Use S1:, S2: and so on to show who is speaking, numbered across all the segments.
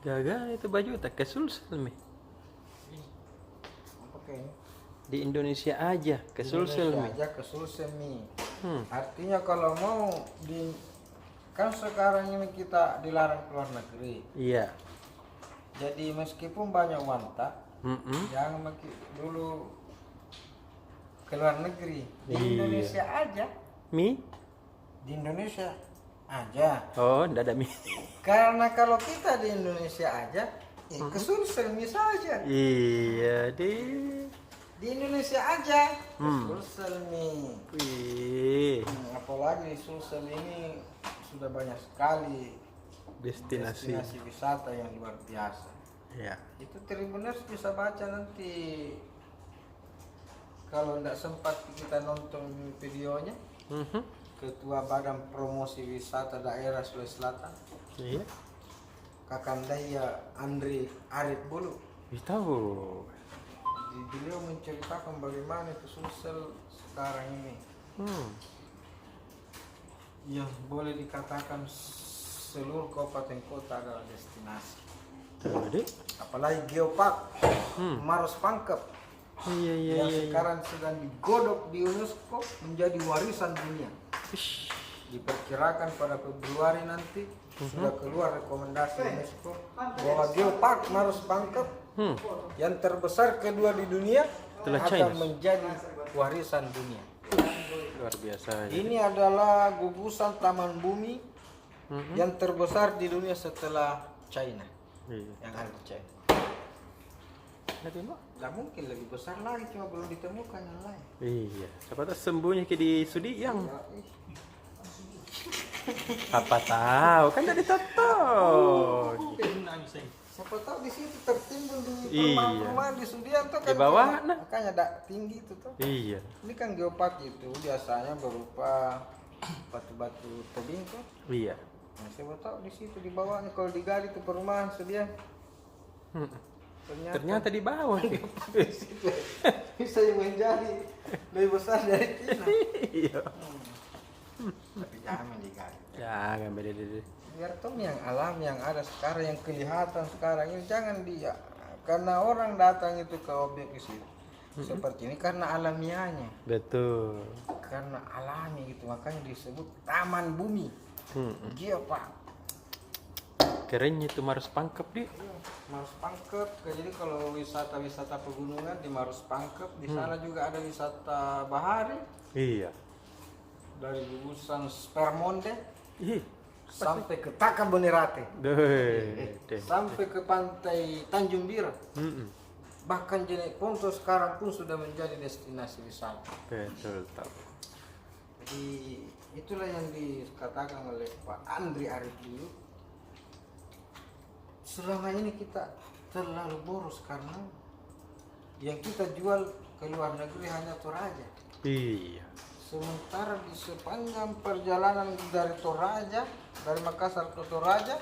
S1: Gagal itu baju tak kesulsel mi.
S2: Apa kayaknya?
S1: Di Indonesia aja kesulsel mi.
S2: Indonesia aja ke Sulsel mi.
S1: Hmm.
S2: Artinya kalau mau di kan sekarang ini kita dilarang keluar negeri.
S1: Iya.
S2: Jadi meskipun banyak wanta,
S1: Mm-mm.
S2: jangan dulu ke luar negeri. Di
S1: Iya.
S2: Indonesia aja.
S1: Mi?
S2: Di Indonesia aja.
S1: Oh, ndak ada mi.
S2: Karena kalau kita di Indonesia aja, ke Sulsel mi saja.
S1: Iya,
S2: Di Indonesia aja, ke
S1: Hmm.
S2: Sulsel mi.
S1: Wih,
S2: Apalagi di Sulsel ini sudah banyak sekali
S1: destinasi.
S2: wisata yang luar biasa.
S1: Ya.
S2: Itu Tribuners bisa baca nanti kalau tidak sempat kita nonton videonya.
S1: Mhm.
S2: Ketua Badan Promosi Wisata Daerah Sulawesi Selatan,
S1: Iya.
S2: Kakandaya Andri Arif Bulu.
S1: Tahu.
S2: Beliau menceritakan bagaimana itu Sulsel sekarang ini
S1: Hmm.
S2: yang boleh dikatakan seluruh kabupaten kota adalah destinasi.
S1: Tadi.
S2: Apalagi Geopark Maros Pangkep
S1: Iya, iya,
S2: yang
S1: iya.
S2: sekarang sedang digodok di UNESCO menjadi warisan dunia.
S1: Ish.
S2: Diperkirakan pada Februari nanti sudah keluar rekomendasi UNESCO bahwa Geopark Maros Pangkep
S1: Hmm.
S2: yang terbesar kedua di dunia
S1: Setelah
S2: akan
S1: China.
S2: menjadi warisan dunia.
S1: Luar biasa. Ya.
S2: Ini adalah gugusan taman bumi
S1: Mhm.
S2: yang terbesar di dunia setelah China,
S1: Iya.
S2: yang ada di China.
S1: Nanti Mbak?
S2: Gak mungkin lebih besar lagi, cuma belum ditemukan yang lain.
S1: Iya. Siapa tahu sembunyi ke di Sudiang.
S2: Ya, ih.
S1: Apa tahu kan dari Toto.
S2: Siapa tahu di situ tertimbun di
S1: Iya.
S2: perumahan-perumahan di Sudianto kan.
S1: Di bawah,
S2: cuma-
S1: nah.
S2: Makanya ada tinggi itu tuh.
S1: Iya.
S2: Ini kan geopark itu biasanya berupa batu-batu tebing tuh.
S1: Iya.
S2: Nah, siapa tahu di situ di bawahnya kalau digali itu perumahan Sudian.
S1: Hmm.
S2: Ternyata,
S1: Ternyata di bawah.
S2: di situ bisa yang menjadi lebih besar dari China.
S1: Iya.
S2: Tapi jangan digali.
S1: Jangan beda.
S2: Biar tuh yang alam yang ada sekarang yang kelihatan sekarang ini jangan dia karena orang datang itu ke objek itu seperti ini karena alamiahnya,
S1: Betul.
S2: karena alami gitu makanya disebut taman bumi
S1: Hmm.
S2: geopark.
S1: Kerennya itu Maros Pangkep di.
S2: Maros Pangkep, jadi kalau wisata pegunungan di Maros Pangkep, di sana juga ada wisata bahari
S1: Iya.
S2: dari gugusan Spermonde
S1: Ih.
S2: sampai ke Takabonerate,
S1: Deh.
S2: sampai ke pantai Tanjung Bira.
S1: Mm-mm.
S2: Bahkan Jenek Ponto sekarang pun sudah menjadi destinasi wisata.
S1: Betul tahu.
S2: Jadi itulah yang dikatakan oleh Pak Andri Arif dulu. Selama ini kita terlalu boros karena yang kita jual ke luar negeri hanya Toraja.
S1: Iya.
S2: Sementara di sepanjang perjalanan dari Toraja, dari Makassar ke Toraja,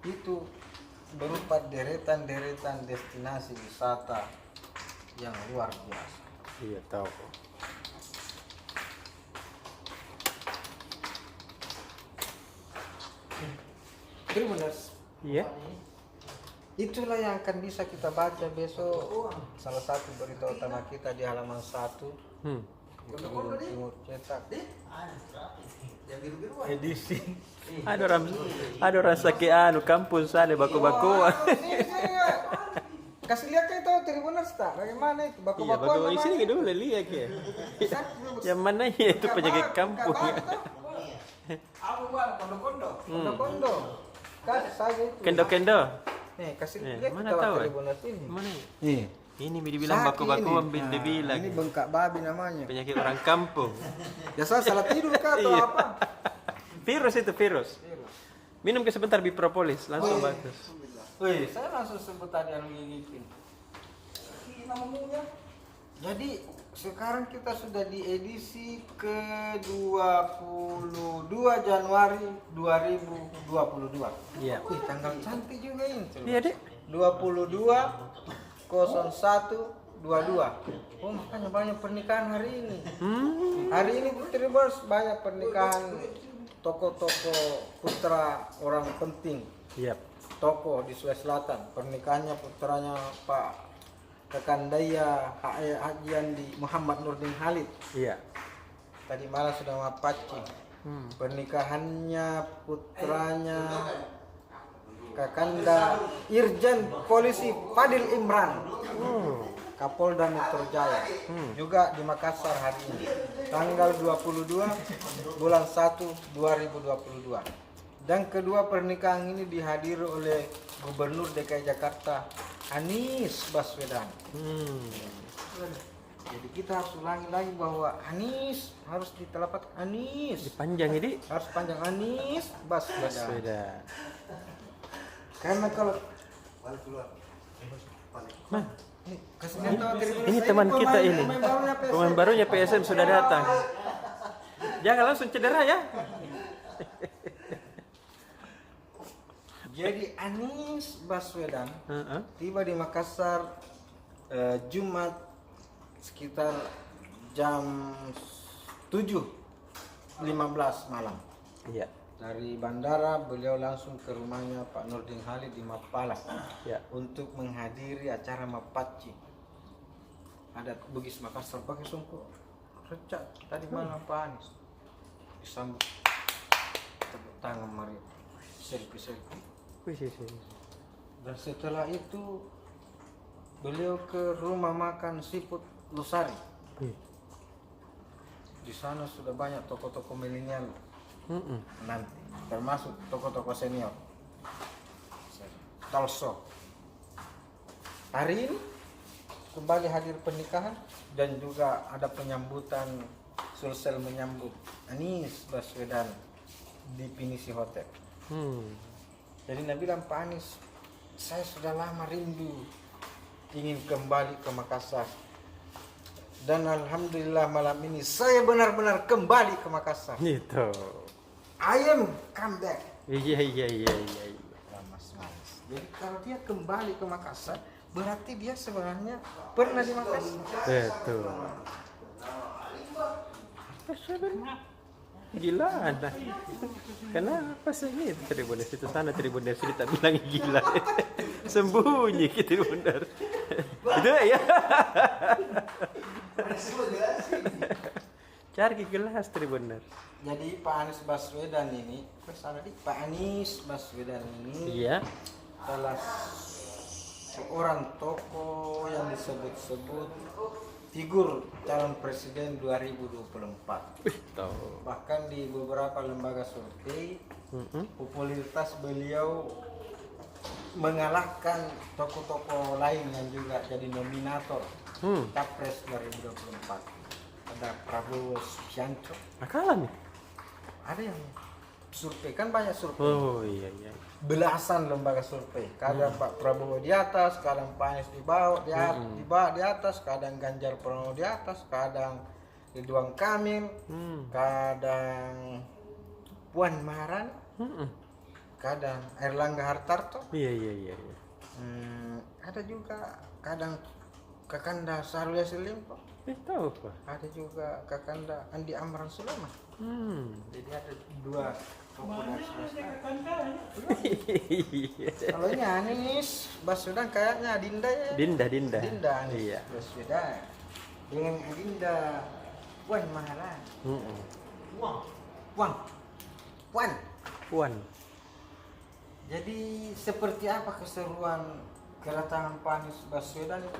S2: itu berupa deretan-deretan destinasi wisata yang luar biasa.
S1: Iya tahu.
S2: Tribuners,
S1: Iya.
S2: itulah yang akan bisa kita baca besok. Salah satu berita utama kita di halaman 1.
S1: Hmm.
S2: Timur cetak edisi.
S1: Ada orang sakit anu kampus sana baku-bakuan.
S2: Kasih lihat itu Tribuners tak? Bagaimana itu
S1: Iya,
S2: baku-bakuan
S1: baku
S2: namanya?
S1: sini dulu lihat ya. Yang mana ya itu penjaga kampung ya.
S2: Kondo-kondo. Kasih saja itu.
S1: Kendo-kendo.
S2: Nih, kasih
S1: Eh,
S2: lihat
S1: mana
S2: kita
S1: tahu, eh?
S2: Tribuners ini.
S1: Mana ya?
S2: Nih.
S1: Ini dibilang
S2: Sakit
S1: baku-bakuan
S2: ini.
S1: bin bilang.
S2: Ini bengkak babi namanya.
S1: Penyakit orang kampung.
S2: Biasa salah tidur kah atau
S1: Iya.
S2: apa?
S1: Virus itu virus. Minum ke sebentar bipropolis langsung
S2: Wih.
S1: bagus.
S2: Wih, saya langsung sebut tadi yang gigitin. Jadi sekarang kita sudah di edisi ke-22 Januari 2022.
S1: Iya.
S2: Wih, tanggal cantik juga ini.
S1: Iya, Dek.
S2: 22/01/22. Oh, makanya banyak pernikahan hari ini. Hari ini Putri Bos banyak pernikahan tokoh-tokoh putra orang penting.
S1: Iya.
S2: tokoh di Sulawesi Selatan. Pernikahannya putranya Pak Kakandaya Haji Andi Muhammad Nurdin Halid.
S1: Iya.
S2: Tadi malam sudah mapaci. Pernikahannya putranya Kakanda Irjen Polisi Fadil Imran, Kapolda Metro Jaya, juga di Makassar hari ini, tanggal 22 bulan 1 2022. Dan kedua pernikahan ini dihadiri oleh Gubernur DKI Jakarta Anies Baswedan. Jadi kita harus ulangi lagi bahwa Anies harus ditelapak Anies.
S1: Dipanjang ini.
S2: Harus panjang Anies Baswedan.
S1: Baswedan.
S2: Karena kalau
S1: Nah,
S2: ini
S1: teman kita ini. Pemain barunya PSM sudah datang. Jangan langsung cedera ya.
S2: Jadi Anies Baswedan tiba di Makassar Jumat sekitar jam 7.15 malam.
S1: Iya.
S2: Dari bandara beliau langsung ke rumahnya Pak Nurdin Halid di Mapala untuk menghadiri acara Mapaci. Ada Bugis Makassar pakai sungguh recak tadi malam Pak Anies disambut tepuk tangan mari selfie. Dan setelah itu beliau ke rumah makan Seafood Losari. Di sana sudah banyak tokoh-tokoh milenial nanti, termasuk tokoh-tokoh senior. Talso. Hari ini kembali hadir pernikahan dan juga ada penyambutan Sulsel menyambut Anies Baswedan di Pinisi Hotel. Jadi Nabi bilang Pak Anies, saya sudah lama rindu ingin kembali ke Makassar. Dan alhamdulillah malam ini saya benar-benar kembali ke Makassar.
S1: Gitu.
S2: I am come back.
S1: Iya.
S2: Mas. Jadi kalau dia kembali ke Makassar, berarti dia sebenarnya pernah di Makassar.
S1: Betul. Gila anak. Kenapa sih ini Tribuners itu sana Tribuners kita bilang gila. Sembunyi kita Tribuners. Itu ya. Cari gelas Tribuners.
S2: Jadi Pak Anies Baswedan ini, Pak Anies Baswedan ini
S1: Iya.
S2: salah seorang tokoh yang disebut-sebut figur calon presiden 2024.
S1: Tahu.
S2: Bahkan di beberapa lembaga survei popularitas beliau mengalahkan tokoh-tokoh lain yang juga jadi nominator Capres 2024. Ada Prabowo Subianto.
S1: Akalan nih.
S2: Ada yang survei, kan banyak survei.
S1: Oh iya.
S2: Belasan lembaga survei. Kadang Pak Prabowo di atas, kadang Pak Anies di bawah, di atas, kadang Ganjar Pranowo di atas, kadang Ridwan Kamil, kadang Puan Maharani, kadang Erlangga Hartarto.
S1: Iya.
S2: Ada juga kadang Kakanda Syahrul Yassin Limpo.
S1: Tahu Pak.
S2: Ada juga Kakanda Andi Amran Sulaiman. Jadi ada dua tokoh dari Sulawesi. Kalau ini Anies Baswedan kayaknya Dinda ya.
S1: Dinda.
S2: Anies
S1: Iya.
S2: Baswedan dengan Dinda Puan Maharani. Puan. Jadi seperti apa keseruan kedatangan Pak Anies Baswedan itu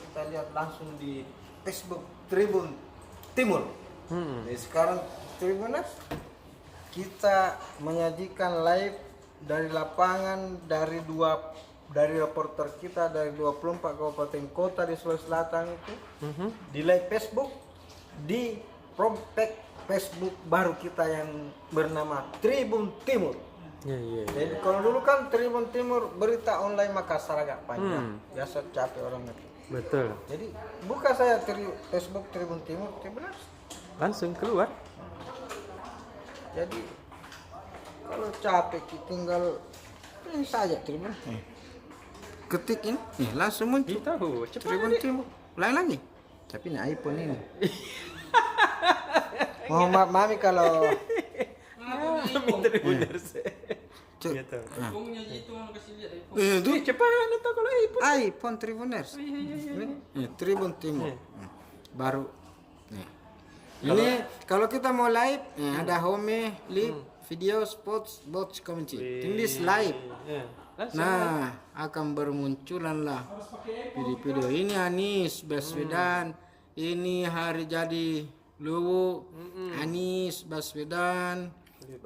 S2: kita lihat langsung di Facebook Tribun Timur. Jadi sekarang Tribuners kita menyajikan live dari lapangan dari reporter kita dari 24 kabupaten kota di Sulawesi Selatan itu di live Facebook di prospek Facebook baru kita yang bernama Tribun Timur.
S1: Iya.
S2: Jadi kalau dulu kan Tribun Timur berita online Makassar agak panjang, biasa capek orang itu.
S1: Betul.
S2: Jadi buka saya Facebook Tribun Timur, Tribuners.
S1: Langsung keluar.
S2: Jadi kalau capek tinggal ini saja Tribun. Ketik ini, langsung muncul.
S1: Tahu, cepat.
S2: Tribun Timur. Lain lagi. Tapi ini iPhone ini. Mohon maaf Mami kalau
S1: Tribuners.
S2: Cek.
S1: Gitu.
S2: Nah.
S1: Itu cepat atau kalau iPhone.
S2: iPhone Tribuners.
S1: Oh, iya.
S2: Ini Tribun Timur.
S1: Iya.
S2: Baru. Nih. Ini kalau kita mau live, ada home, live, video, sports, bots, community. Tulis live.
S1: Iya. Langsung.
S2: Nah, akan bermunculan lah video-video ini Anies Baswedan. Ini hari jadi Luwu. Anies Baswedan.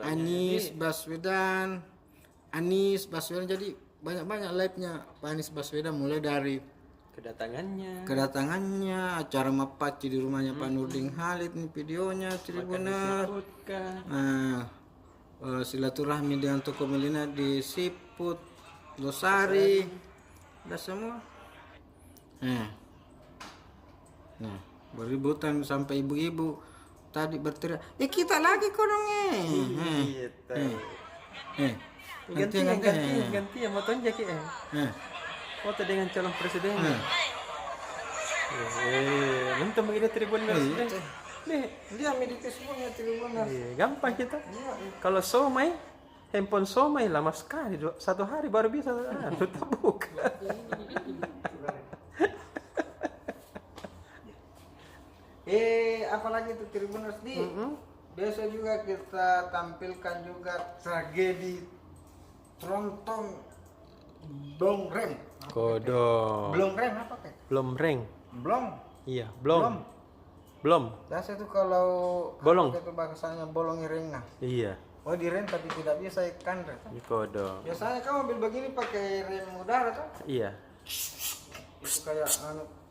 S2: Anies Baswedan. Anies Baswedan, jadi banyak-banyak live-nya Pak Anies Baswedan, mulai dari kedatangannya, acara mapaci di rumahnya Pak Nurdin Halid, nih videonya Tribuners. Nah, silaturahmi dengan tokoh milenial di Siput, Losari, udah semua. Nah, beributan sampai ibu-ibu tadi berteriak, kita lagi kodongnya.
S1: Ganti ya motonya jaki foto dengan calon presiden. Nanti begini Tribuners deh.
S2: Dia meditasi semuanya Tribuners.
S1: Gampang kita. Kalau somai, handphone somai lama sekali, 1 hari baru bisa tutup buka.
S2: Apalagi itu Tribuners di. Besok juga kita tampilkan juga tragedi Tronton Blongreng.
S1: Kodok.
S2: Blongreng apa kan?
S1: Blomreng.
S2: Blong.
S1: Iya, blom.
S2: Biasa itu kalau
S1: Bolong.
S2: apa itu bahasanya bolong rengah.
S1: Iya.
S2: Oh direm tapi tidak bisa ikan rem.
S1: Kodok.
S2: Biasanya kamu mobil begini pakai rem udara kan?
S1: Iya.
S2: Itu kayak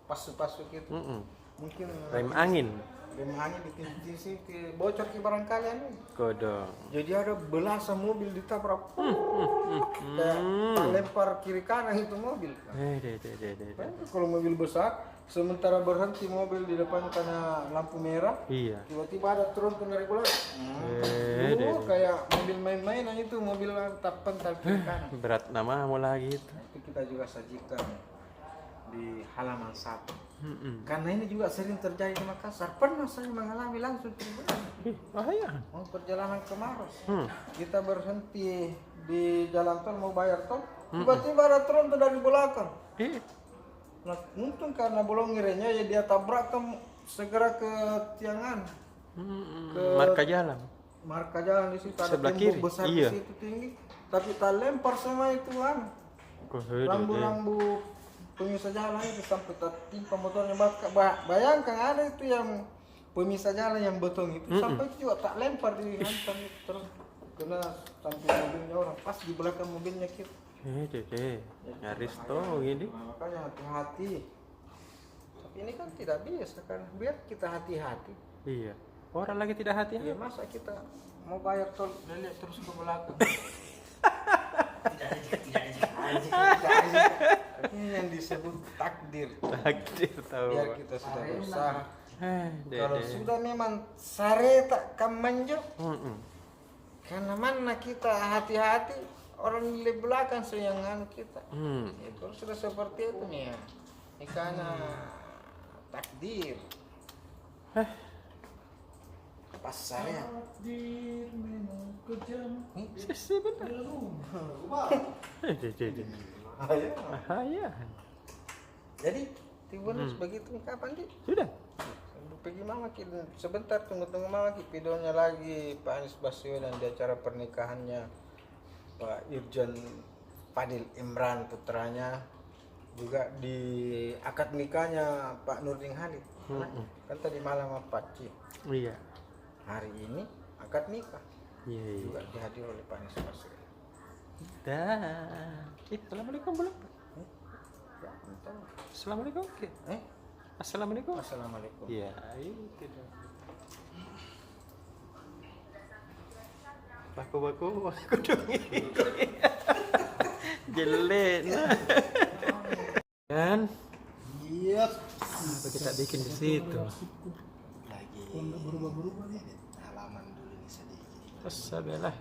S2: pasu-pasu gitu. Mungkin
S1: Rem angin.
S2: rem angin di sini bocor ke barangkali anu.
S1: Kodok.
S2: Jadi ada belasan mobil ditabrak. Kayak lempar kiri kanan itu mobil.
S1: Deh.
S2: Kalau mobil besar, sementara berhenti mobil di depan karena lampu merah,
S1: Iya.
S2: tiba-tiba ada tronton dari belakang. Kayak mobil main-mainan itu, mobil tapan kiri kanan.
S1: Berat namamu lagi itu.
S2: Itu kita juga sajikan di halaman 1. Karena ini juga sering terjadi di Makassar. Pernah saya mengalami langsung
S1: Bahaya.
S2: mau perjalanan ke Maros. Kita berhenti di jalan tol mau bayar tol, tiba-tiba ada tronton dari belakang. Nah, untung karena bolong ngirenya ya dia tabrakkan segera ke tiangan. Ke marka jalan di situ ada
S1: sebelah
S2: tembok
S1: kiri.
S2: besar
S1: Iya.
S2: di situ tinggi, tapi tak lempar semua itu lambu-lambu pemisah jalan itu sampai tertimpa motornya. Bayangkan ada itu yang pemisah jalan yang beton itu sampai itu juga tak lempar di hantam itu terus kena sampai mobilnya orang pas di belakang mobilnya kita.
S1: Nyaris toh ini.
S2: Makanya hati-hati. Tapi ini kan tidak biasa kan, biar kita hati-hati.
S1: Iya. Orang lagi tidak hati-hati.
S2: Ya masa kita mau bayar tol lihat terus ke belakang. Ini yang disebut takdir.
S1: Tahu.
S2: Biar kita sudah berusaha. Kalau
S1: Deh.
S2: sudah memang sare tak kemanjur. Karena mana kita hati-hati, orang di belakang sayangan kita. Itu sudah seperti itu nih ya. Ini karena takdir. Pas sare.
S1: Takdir memang kejam. Bahaya.
S2: Jadi Tribuners begitu kapan di?
S1: Sudah.
S2: Pergi mama kita sebentar tunggu mama kita videonya lagi Pak Anies Baswedan di acara pernikahannya Pak Irjen Fadil Imran putranya, juga di akad nikahnya Pak Nurdin Halid. Kan tadi malam apa Ci?
S1: Iya.
S2: Hari ini akad nikah.
S1: Iya.
S2: Juga dihadiri oleh Pak Anies Baswedan.
S1: Assalamualaikum belum?
S2: Ya, entah.
S1: Assalamualaikum. Assalamualaikum.
S2: Assalamualaikum.
S1: Iya, itu dah. Baku dong. Jelek nah. Kan?
S2: Iya.
S1: Apa kita bikin di situ?
S2: Lagi berubah-berubah nih. Halaman dulu nih sedikit.
S1: Wasabilah.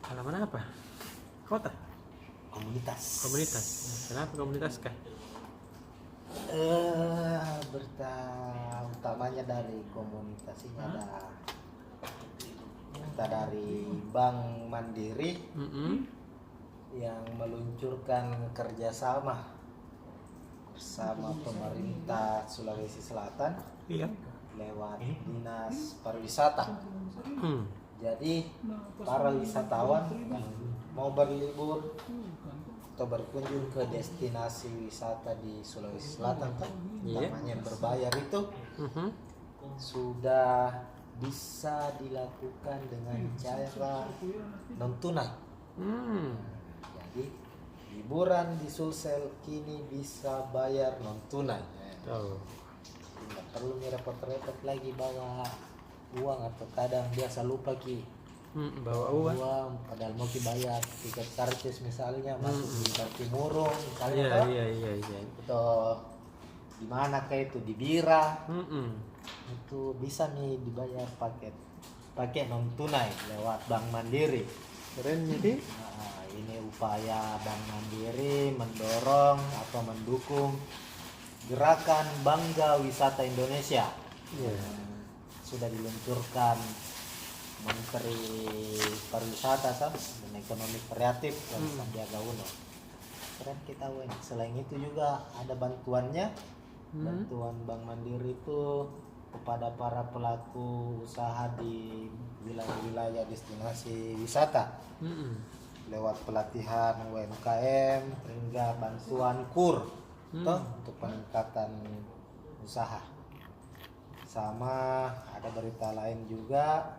S1: Halaman apa? Kota?
S2: Komunitas.
S1: Kenapa komunitas kah?
S2: Berita utamanya dari komunitas ini ada perintah dari Bank Mandiri yang meluncurkan kerjasama bersama pemerintah Sulawesi Selatan
S1: Iya.
S2: lewat Dinas Pariwisata.
S1: Hmm.
S2: Jadi para wisatawan yang mau berlibur atau berkunjung ke destinasi wisata di Sulawesi Selatan,
S1: Iya.
S2: namanya berbayar itu
S1: Mhm.
S2: sudah bisa dilakukan dengan cara non tunai.
S1: Hmm.
S2: Jadi liburan di Sulsel kini bisa bayar non tunai.
S1: Oh.
S2: Tidak perlu repot-repot lagi bawa uang, atau kadang biasa lupa
S1: Bawa uang.
S2: padahal mau bayar tiket karcis misalnya masuk di Kartimurung misalnya
S1: Iya,
S2: toh,
S1: iya, iya, iya.
S2: atau di mana kayak itu di Bira,
S1: Mm-mm.
S2: itu bisa nih dibayar pakai non tunai lewat Bank Mandiri.
S1: Keren jadi.
S2: Nah, ini upaya Bank Mandiri mendorong atau mendukung gerakan Bangga Wisata Indonesia.
S1: Iya.
S2: Sudah diluncurkan Menteri Pariwisata dan Ekonomi Kreatif Sandiaga Uno. Keren kita Wen. Selain itu juga ada bantuannya. Bantuan Bank Mandiri itu kepada para pelaku usaha di wilayah-wilayah destinasi wisata
S1: Mm-mm.
S2: lewat pelatihan UMKM hingga bantuan KUR toh, untuk peningkatan usaha. Sama ada berita lain juga,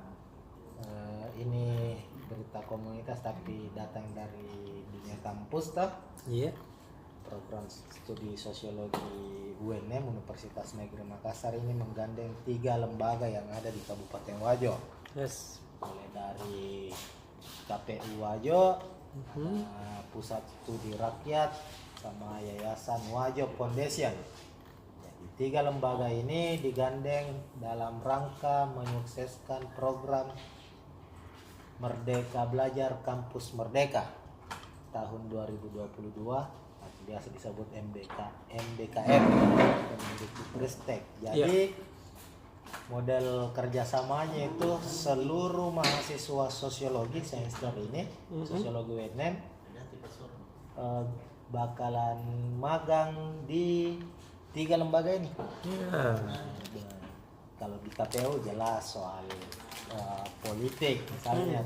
S2: ini berita komunitas tapi datang dari dunia kampus toh.
S1: Iya.
S2: Program studi sosiologi UNM Universitas Negeri Makassar ini menggandeng 3 lembaga yang ada di Kabupaten Wajo.
S1: Yes.
S2: Mulai dari KPU Wajo, Pusat Studi Rakyat, sama Yayasan Wajo Foundation. Jadi 3 lembaga ini digandeng dalam rangka menyukseskan program Merdeka Belajar Kampus Merdeka tahun 2022, biasa disebut MBKM, Kemendikbudristek. Jadi model kerjasamanya itu seluruh mahasiswa sosiologi semester ini, sosiologi UNM, bakalan magang di 3 lembaga ini.
S1: Iya.
S2: Kalau di KPU jelas soal politik misalnya,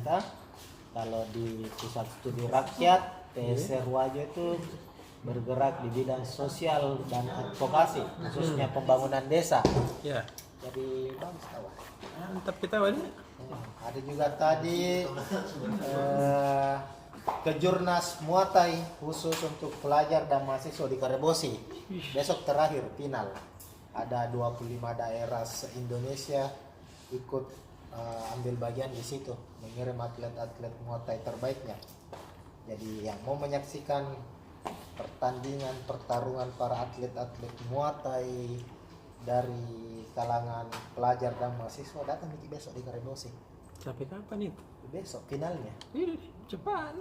S2: kalau di Pusat Studi Rakyat PSR Wajo itu bergerak di bidang sosial dan advokasi, khususnya pembangunan desa.
S1: Iya.
S2: Jadi bagus kawan.
S1: Mantap kita Wali.
S2: Ada juga tadi Kejurnas Muay khusus untuk pelajar dan mahasiswa di Karebosi. Besok terakhir final. Ada 25 daerah se-Indonesia ikut ambil bagian di situ, mengirim atlet-atlet Muay Thai terbaiknya. Jadi yang mau menyaksikan pertarungan para atlet-atlet Muay Thai dari kalangan pelajar dan mahasiswa datang besok di Karebosi.
S1: Sampai kapan itu?
S2: Besok finalnya.
S1: Ih, cepat.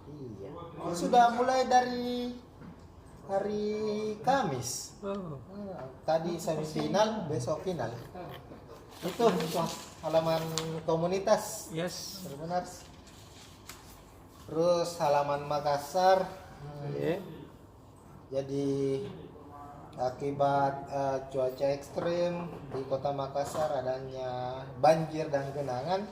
S2: Iya. Sudah mulai dari hari Kamis.
S1: Oh.
S2: Tadi semifinal, besok final. Itu halaman komunitas.
S1: Yes.
S2: Benar. Terus halaman Makassar.
S1: Iya.
S2: Jadi akibat cuaca ekstrim di kota Makassar, adanya banjir dan genangan,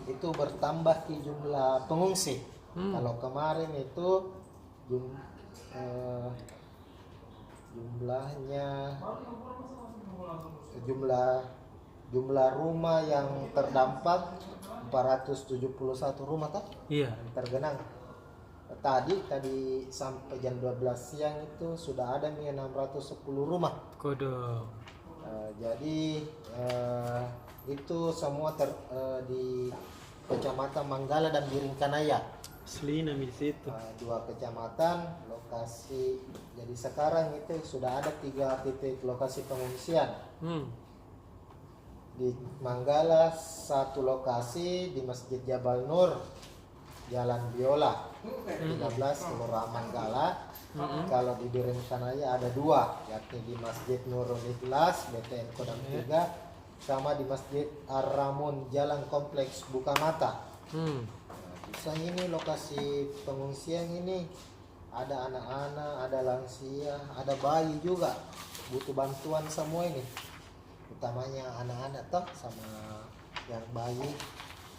S2: itu bertambah di jumlah pengungsi. Kalau kemarin itu jumlah rumah yang terdampak 471 rumah
S1: Iya.
S2: yang tergenang. Tadi sampai jam 12 siang itu sudah ada 610 rumah.
S1: Kodok.
S2: Jadi itu semua di Kecamatan Manggala dan Biringkanaya.
S1: Asli nami di situ.
S2: 2 kecamatan lokasi. Jadi sekarang itu sudah ada 3 titik lokasi pengungsian. Di Manggala 1 lokasi di Masjid Jabal Nur, Jalan Biola 13 Kelurahan Manggala. Kalau di Biringkanaya ada 2, yakni di Masjid Nurul Ikhlas BTN Kodam 3
S3: sama di Masjid Ar-Ramun Jalan Kompleks Bukamata.
S1: Hmm.
S3: Bisa ini lokasi pengungsian ini ada anak-anak, ada lansia, ada bayi juga butuh bantuan semua ini. Utamanya anak-anak toh sama yang bayi,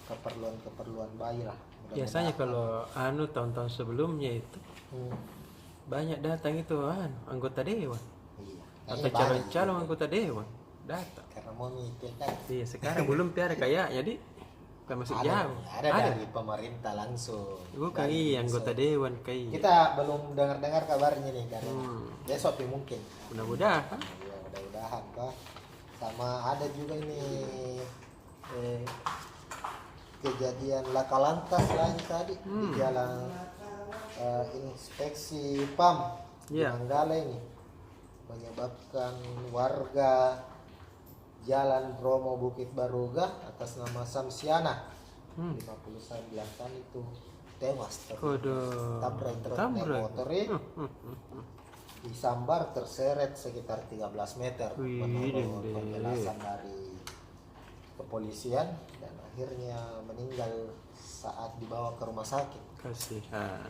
S3: keperluan bayi lah.
S1: Biasanya kalau tahun-tahun sebelumnya itu banyak datang itu anggota dewan
S3: Iya.
S1: atau calon anggota dewan datang.
S3: Karena mau mikir kan.
S1: Iya, sekarang belum tiada kayak jadi bukan masuk jauh.
S3: Ada dari pemerintah langsung.
S1: Bukan
S3: Dari
S1: anggota
S3: langsung.
S1: dewan kayak.
S3: Kita belum dengar kabarnya nih dari besok ya mungkin.
S1: Mudah-mudahan.
S3: Ya mudah-mudahan Pak. Sama ada juga ini kejadian laka lantas lain tadi di jalan inspeksi PAM di
S1: Iya.
S3: Manggala ini menyebabkan warga Jalan Bromo Bukit Baruga atas nama Samsiana 59 tahun itu tewas
S1: Waduh.
S3: truk
S1: Tabrak.
S3: motor ini disambar terseret sekitar 13 meter
S1: Wih,
S3: menurut
S1: deh.
S3: penjelasan dari kepolisian dan akhirnya meninggal saat dibawa ke rumah sakit.
S1: Kasihan.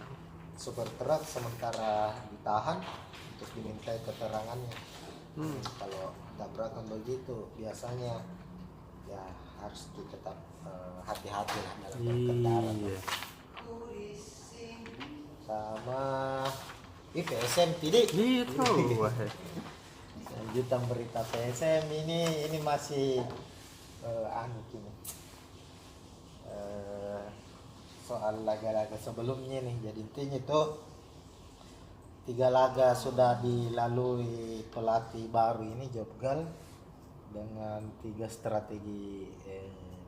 S3: Supir truk sementara ditahan untuk dimintai keterangannya. Kalau tabrakan begitu biasanya ya harus tetap hati-hati lah dalam berkendara.
S1: Iya.
S3: Sama PSM tidak.
S1: Gitu. Wahai.
S3: Lanjutan berita PSM ini masih gini. Soal laga-laga sebelumnya nih. Jadi intinya tuh 3 laga sudah dilalui pelatih baru ini Jobgal dengan 3 strategi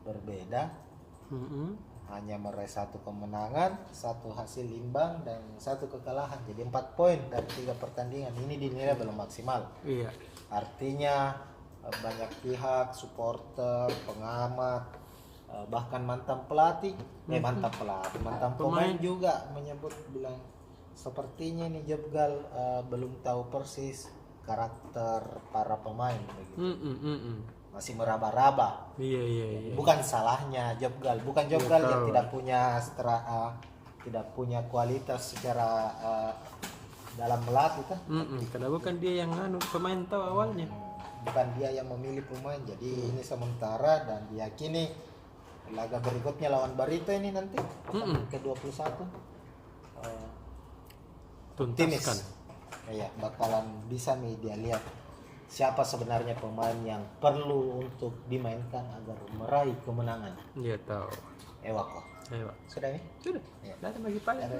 S3: berbeda. Hanya meraih 1 kemenangan, 1 hasil imbang dan 1 kekalahan. Jadi 4 poin dari 3 pertandingan. Ini dinilai belum maksimal.
S1: Iya.
S3: Artinya banyak pihak, supporter, pengamat, bahkan mantan pemain juga menyebut bilang sepertinya ini Jobgal belum tahu persis karakter para pemain begitu. Masih meraba-raba.
S1: Iya.
S3: Bukan salahnya Jobgal, bukan Jobgal yang tidak punya kualitas secara dalam melatih kan.
S1: Karena bukan dia yang pemain tahu awalnya.
S3: Bukan dia yang memilih pemain, jadi ini sementara dan diyakini laga berikutnya lawan Barito ini nanti ke-21
S1: Tuntaskan.
S3: ya bakalan bisa nih dia lihat siapa sebenarnya pemain yang perlu untuk dimainkan agar meraih kemenangan.
S1: Iya tahu.
S3: Ewako
S1: Ayo.
S3: sudah nih
S1: Sudah.
S3: Ya.
S1: Datang bagi payah.
S3: Ada.